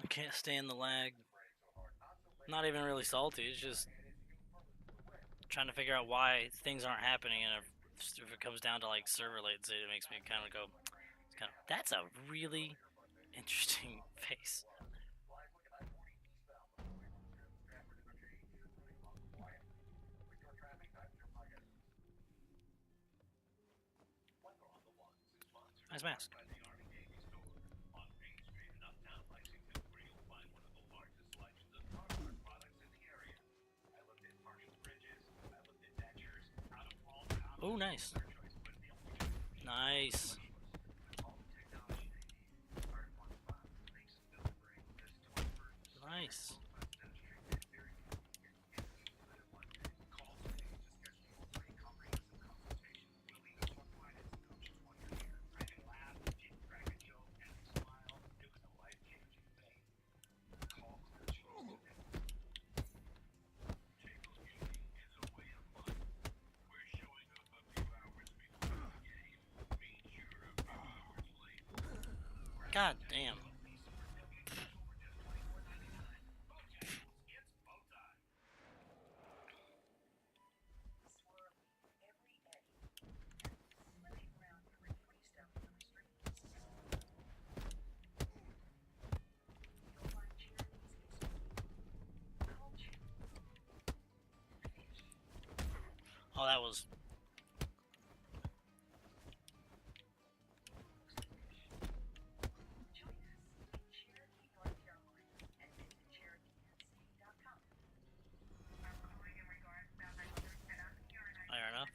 I can't stand the lag. Not even really salty. It's just trying to figure out why things aren't happening, and if it comes down to like server latency, it makes me kind of go, that's a really interesting face. Nice mask. Oh, nice. Nice. Nice. God damn. Oh, that was... Fair enough.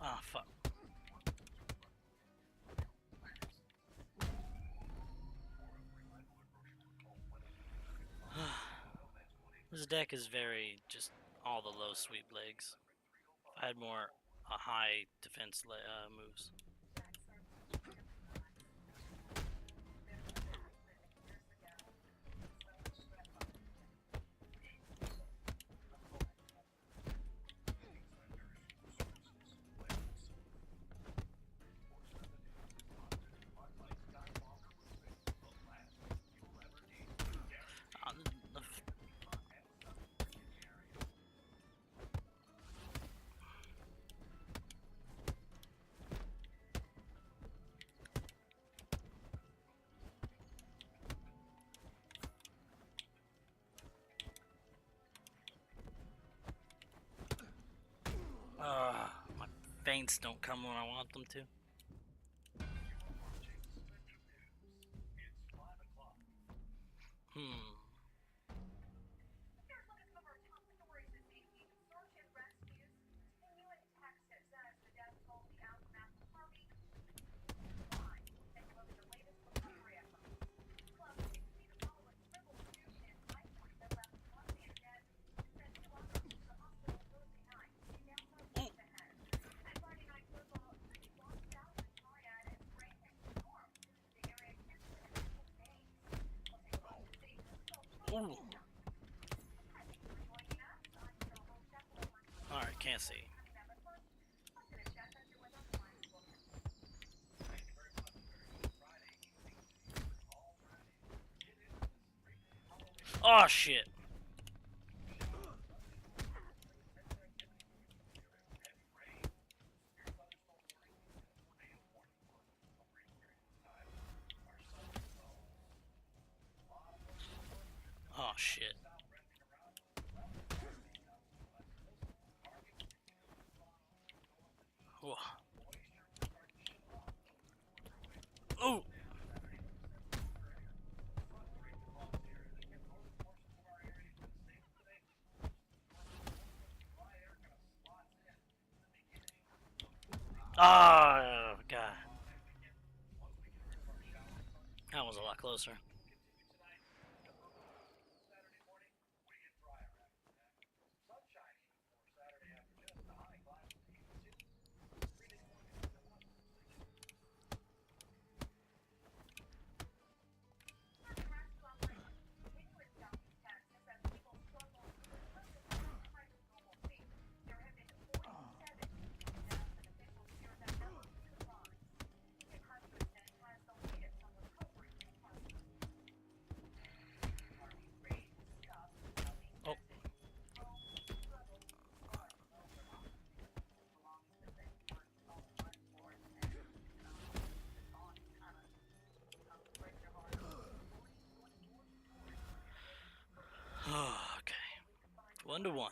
Ah, fuck. This deck is very just all the low sweep legs. If I had more high defense moves. My feints don't come when I want them to. Hmm. Ooh. Alright, can't see. Oh shit. Oh shit. Whoa. Oh. Oh, God. That was a lot closer. 1-1.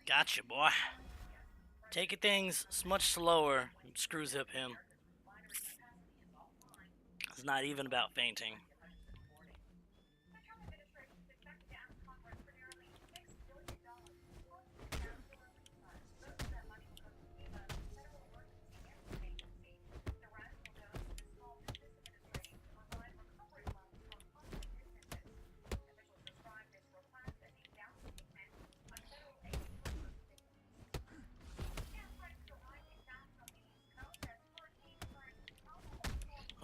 Gotcha, boy. Taking things much slower screws up him. It's not even about fainting.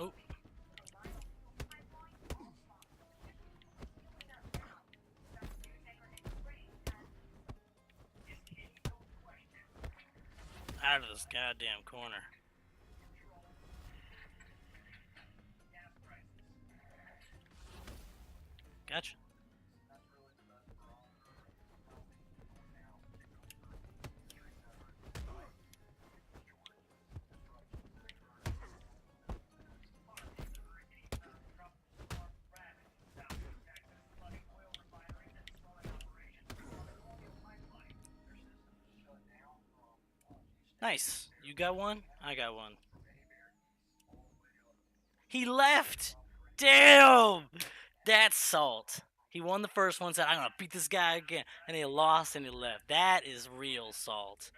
Oh, out of this goddamn corner. Gotcha. Nice. You got one? I got one. He left! Damn! That's salt. He won the first one, said, I'm gonna beat this guy again. And he lost and he left. That is real salt.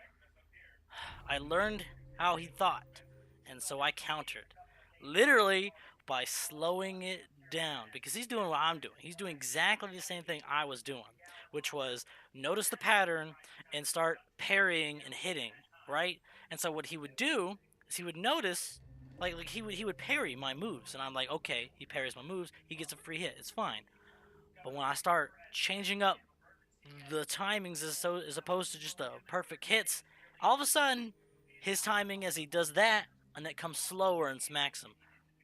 I learned how he thought, and so I countered. Literally by slowing it down. Because he's doing what I'm doing. He's doing exactly the same thing I was doing, which was notice the pattern and start parrying and hitting, right? And so what he would do is he would notice like he would parry my moves, and I'm like, okay, he parries my moves, he gets a free hit, it's fine. But when I start changing up the timings as opposed to just the perfect hits, all of a sudden his timing as he does that and it comes slower and smacks him.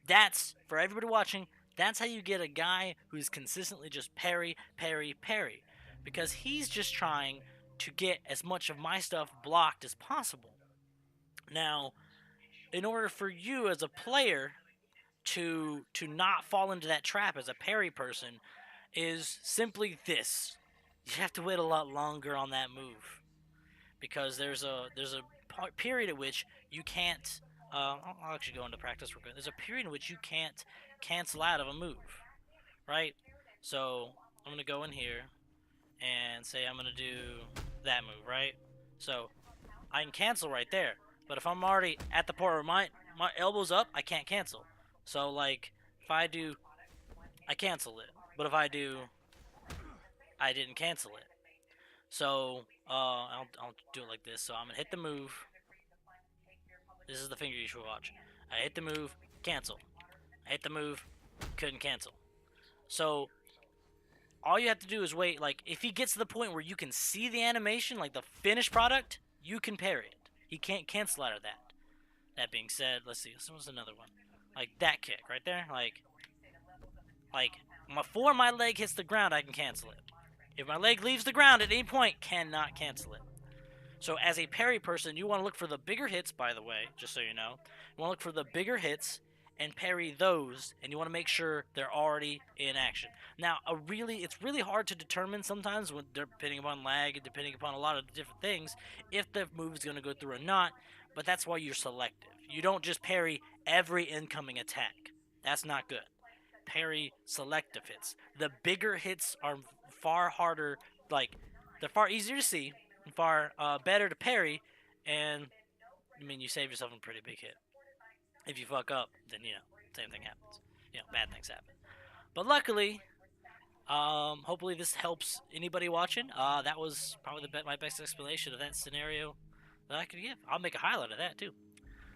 That's for everybody watching. That's how you get a guy who's consistently just parry, parry, parry, because he's just trying to get as much of my stuff blocked as possible. Now, in order for you as a player to not fall into that trap as a parry person is simply this. You have to wait a lot longer on that move because there's a period at which you can't. I'll actually go into practice real quick. There's a period in which you can't cancel out of a move, right? So I'm gonna go in here and say I'm gonna do that move, right? So I can cancel right there. But if I'm already at the point where my elbow's up, I can't cancel. So like if I do, I cancel it. But if I do, I didn't cancel it. So I'll do it like this. So I'm gonna hit the move. This is the finger you should watch. I hit the move, cancel. I hit the move, couldn't cancel. So all you have to do is wait. Like if he gets to the point where you can see the animation, like the finished product, you can parry it. He can't cancel out of that. That being said, let's see. This was another one. Like that kick right there. Like before my leg hits the ground, I can cancel it. If my leg leaves the ground at any point, cannot cancel it. So as a parry person, you want to look for the bigger hits, by the way, just so you know. You want to look for the bigger hits and parry those, and you want to make sure they're already in action. Now, it's really hard to determine sometimes, when depending upon lag and depending upon a lot of different things, if the move is going to go through or not. But that's why you're selective. You don't just parry every incoming attack. That's not good. Parry selective hits. The bigger hits are far harder, like they're far easier to see, and far better to parry, and I mean you save yourself a pretty big hit. If you fuck up, then same thing happens. Bad things happen. But luckily, hopefully this helps anybody watching. That was probably my best explanation of that scenario that I could give. I'll make a highlight of that too.